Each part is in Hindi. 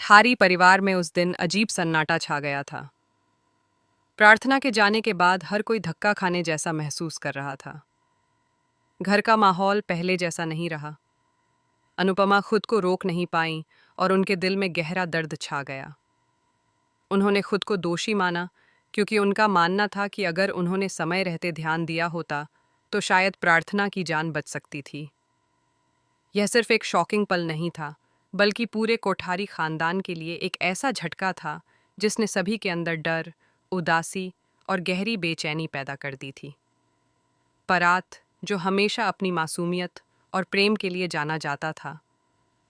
कोठारी परिवार में उस दिन अजीब सन्नाटा छा गया था। प्रार्थना के जाने के बाद हर कोई धक्का खाने जैसा महसूस कर रहा था। घर का माहौल पहले जैसा नहीं रहा। अनुपमा खुद को रोक नहीं पाई और उनके दिल में गहरा दर्द छा गया। उन्होंने खुद को दोषी माना, क्योंकि उनका मानना था कि अगर उन्होंने समय रहते ध्यान दिया होता तो शायद प्रार्थना की जान बच सकती थी। यह सिर्फ एक शॉकिंग पल नहीं था, बल्कि पूरे कोठारी खानदान के लिए एक ऐसा झटका था जिसने सभी के अंदर डर, उदासी और गहरी बेचैनी पैदा कर दी थी। परात, जो हमेशा अपनी मासूमियत और प्रेम के लिए जाना जाता था,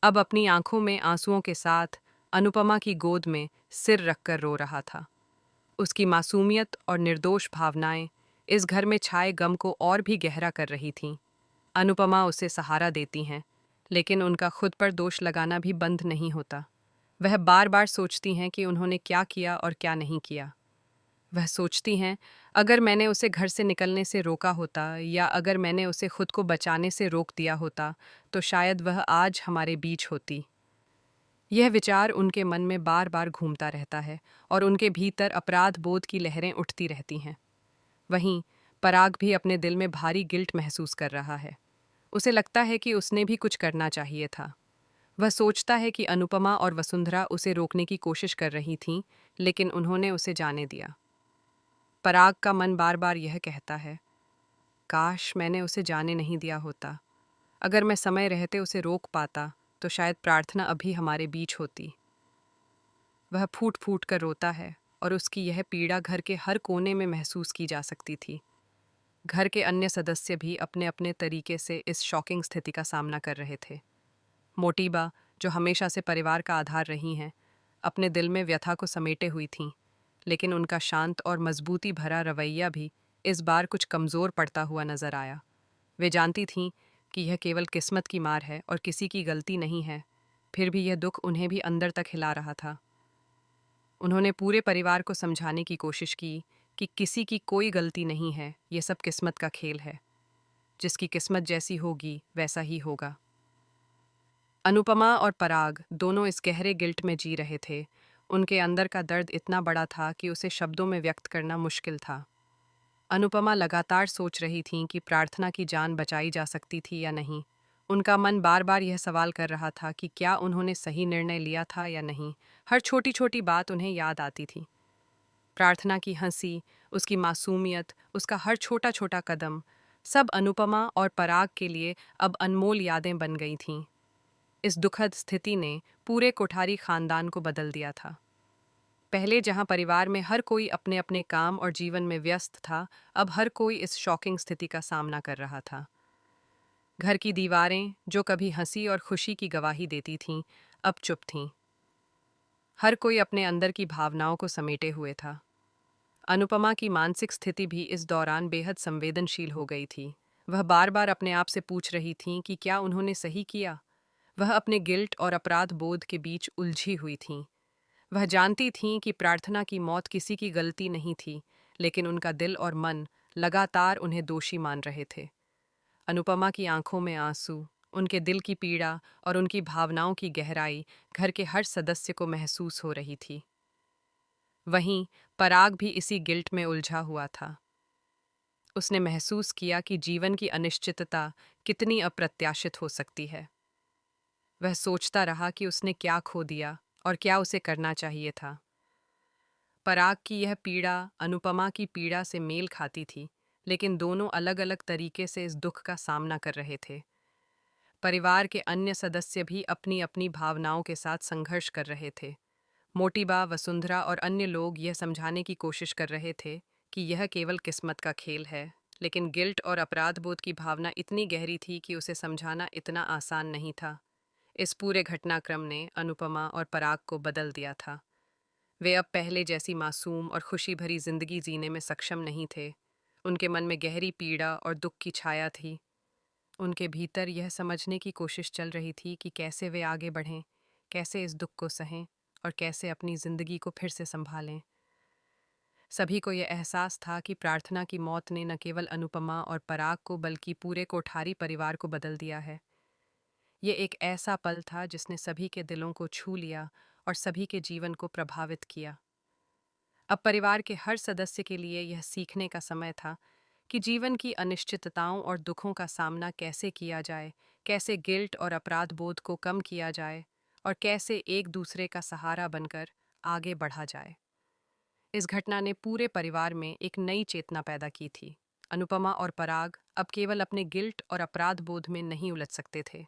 अब अपनी आंखों में आंसुओं के साथ अनुपमा की गोद में सिर रखकर रो रहा था। उसकी मासूमियत और निर्दोष भावनाएं इस घर में छाए गम को और भी गहरा कर रही थीं। अनुपमा उसे सहारा देती हैं, लेकिन उनका खुद पर दोष लगाना भी बंद नहीं होता। वह बार बार सोचती हैं कि उन्होंने क्या किया और क्या नहीं किया। वह सोचती हैं, अगर मैंने उसे घर से निकलने से रोका होता या अगर मैंने उसे खुद को बचाने से रोक दिया होता तो शायद वह आज हमारे बीच होती। यह विचार उनके मन में बार बार घूमता रहता है और उनके भीतर अपराध बोध की लहरें उठती रहती हैं। वहीं पराग भी अपने दिल में भारी गिल्ट महसूस कर रहा है। उसे लगता है कि उसने भी कुछ करना चाहिए था। वह सोचता है कि अनुपमा और वसुंधरा उसे रोकने की कोशिश कर रही थीं, लेकिन उन्होंने उसे जाने दिया। पराग का मन बार बार यह कहता है, काश मैंने उसे जाने नहीं दिया होता। अगर मैं समय रहते उसे रोक पाता तो शायद प्रार्थना अभी हमारे बीच होती। वह फूट फूट कर रोता है और उसकी यह पीड़ा घर के हर कोने में महसूस की जा सकती थी। घर के अन्य सदस्य भी अपने अपने तरीके से इस शॉकिंग स्थिति का सामना कर रहे थे। मोटी बा, जो हमेशा से परिवार का आधार रही हैं, अपने दिल में व्यथा को समेटे हुई थीं, लेकिन उनका शांत और मजबूती भरा रवैया भी इस बार कुछ कमज़ोर पड़ता हुआ नजर आया। वे जानती थीं कि यह केवल किस्मत की मार है और किसी की गलती नहीं है, फिर भी यह दुख उन्हें भी अंदर तक हिला रहा था। उन्होंने पूरे परिवार को समझाने की कोशिश की कि किसी की कोई गलती नहीं है, ये सब किस्मत का खेल है। जिसकी किस्मत जैसी होगी वैसा ही होगा। अनुपमा और पराग दोनों इस गहरे गिल्ट में जी रहे थे। उनके अंदर का दर्द इतना बड़ा था कि उसे शब्दों में व्यक्त करना मुश्किल था। अनुपमा लगातार सोच रही थीं कि प्रार्थना की जान बचाई जा सकती थी या नहीं। उनका मन बार बार यह सवाल कर रहा था कि क्या उन्होंने सही निर्णय लिया था या नहीं। हर छोटी छोटी बात उन्हें याद आती थी। प्रार्थना की हंसी, उसकी मासूमियत, उसका हर छोटा छोटा कदम, सब अनुपमा और पराग के लिए अब अनमोल यादें बन गई थीं। इस दुखद स्थिति ने पूरे कोठारी खानदान को बदल दिया था। पहले जहां परिवार में हर कोई अपने अपने काम और जीवन में व्यस्त था, अब हर कोई इस शॉकिंग स्थिति का सामना कर रहा था। घर की दीवारें, जो कभी हंसी और खुशी की गवाही देती थीं, अब चुप थीं। हर कोई अपने अंदर की भावनाओं को समेटे हुए था। अनुपमा की मानसिक स्थिति भी इस दौरान बेहद संवेदनशील हो गई थी। वह बार बार अपने आप से पूछ रही थीं कि क्या उन्होंने सही किया। वह अपने गिल्ट और अपराध बोध के बीच उलझी हुई थीं। वह जानती थीं कि प्रार्थना की मौत किसी की गलती नहीं थी, लेकिन उनका दिल और मन लगातार उन्हें दोषी मान रहे थे। अनुपमा की आंखों में आंसू, उनके दिल की पीड़ा और उनकी भावनाओं की गहराई घर के हर सदस्य को महसूस हो रही थी। वहीं पराग भी इसी गिल्ट में उलझा हुआ था। उसने महसूस किया कि जीवन की अनिश्चितता कितनी अप्रत्याशित हो सकती है। वह सोचता रहा कि उसने क्या खो दिया और क्या उसे करना चाहिए था। पराग की यह पीड़ा अनुपमा की पीड़ा से मेल खाती थी, लेकिन दोनों अलग अलग तरीके से इस दुख का सामना कर रहे थे। परिवार के अन्य सदस्य भी अपनी अपनी भावनाओं के साथ संघर्ष कर रहे थे। मोटी बा, वसुंधरा और अन्य लोग यह समझाने की कोशिश कर रहे थे कि यह केवल किस्मत का खेल है, लेकिन गिल्ट और अपराध बोध की भावना इतनी गहरी थी कि उसे समझाना इतना आसान नहीं था। इस पूरे घटनाक्रम ने अनुपमा और पराग को बदल दिया था। वे अब पहले जैसी मासूम और खुशी भरी जिंदगी जीने में सक्षम नहीं थे। उनके मन में गहरी पीड़ा और दुख की छाया थी। उनके भीतर यह समझने की कोशिश चल रही थी कि कैसे वे आगे बढ़ें, कैसे इस दुख को सहें और कैसे अपनी जिंदगी को फिर से संभालें। सभी को यह एहसास था कि प्रार्थना की मौत ने न केवल अनुपमा और पराग को बल्कि पूरे कोठारी परिवार को बदल दिया है। ये एक ऐसा पल था जिसने सभी के दिलों को छू लिया और सभी के जीवन को प्रभावित किया। अब परिवार के हर सदस्य के लिए यह सीखने का समय था कि जीवन की अनिश्चितताओं और दुखों का सामना कैसे किया जाए, कैसे गिल्ट और अपराध बोध को कम किया जाए और कैसे एक दूसरे का सहारा बनकर आगे बढ़ा जाए। इस घटना ने पूरे परिवार में एक नई चेतना पैदा की थी। अनुपमा और पराग अब केवल अपने गिल्ट और अपराध बोध में नहीं उलझ सकते थे।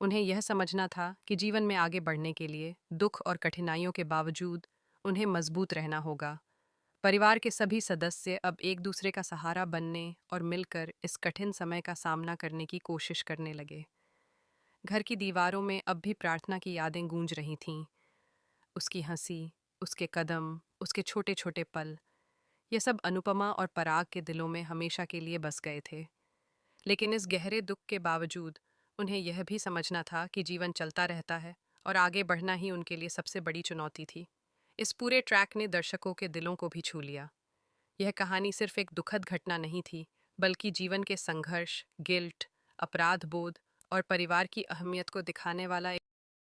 उन्हें यह समझना था कि जीवन में आगे बढ़ने के लिए दुख और कठिनाइयों के बावजूद उन्हें मजबूत रहना होगा। परिवार के सभी सदस्य अब एक दूसरे का सहारा बनने और मिलकर इस कठिन समय का सामना करने की कोशिश करने लगे। घर की दीवारों में अब भी प्रार्थना की यादें गूंज रही थीं। उसकी हंसी, उसके कदम, उसके छोटे छोटे पल, ये सब अनुपमा और पराग के दिलों में हमेशा के लिए बस गए थे। लेकिन इस गहरे दुख के बावजूद उन्हें यह भी समझना था कि जीवन चलता रहता है और आगे बढ़ना ही उनके लिए सबसे बड़ी चुनौती थी। इस पूरे ट्रैक ने दर्शकों के दिलों को भी छू लिया। यह कहानी सिर्फ एक दुखद घटना नहीं थी, बल्कि जीवन के संघर्ष, गिल्ट, अपराध बोध और परिवार की अहमियत को दिखाने वाला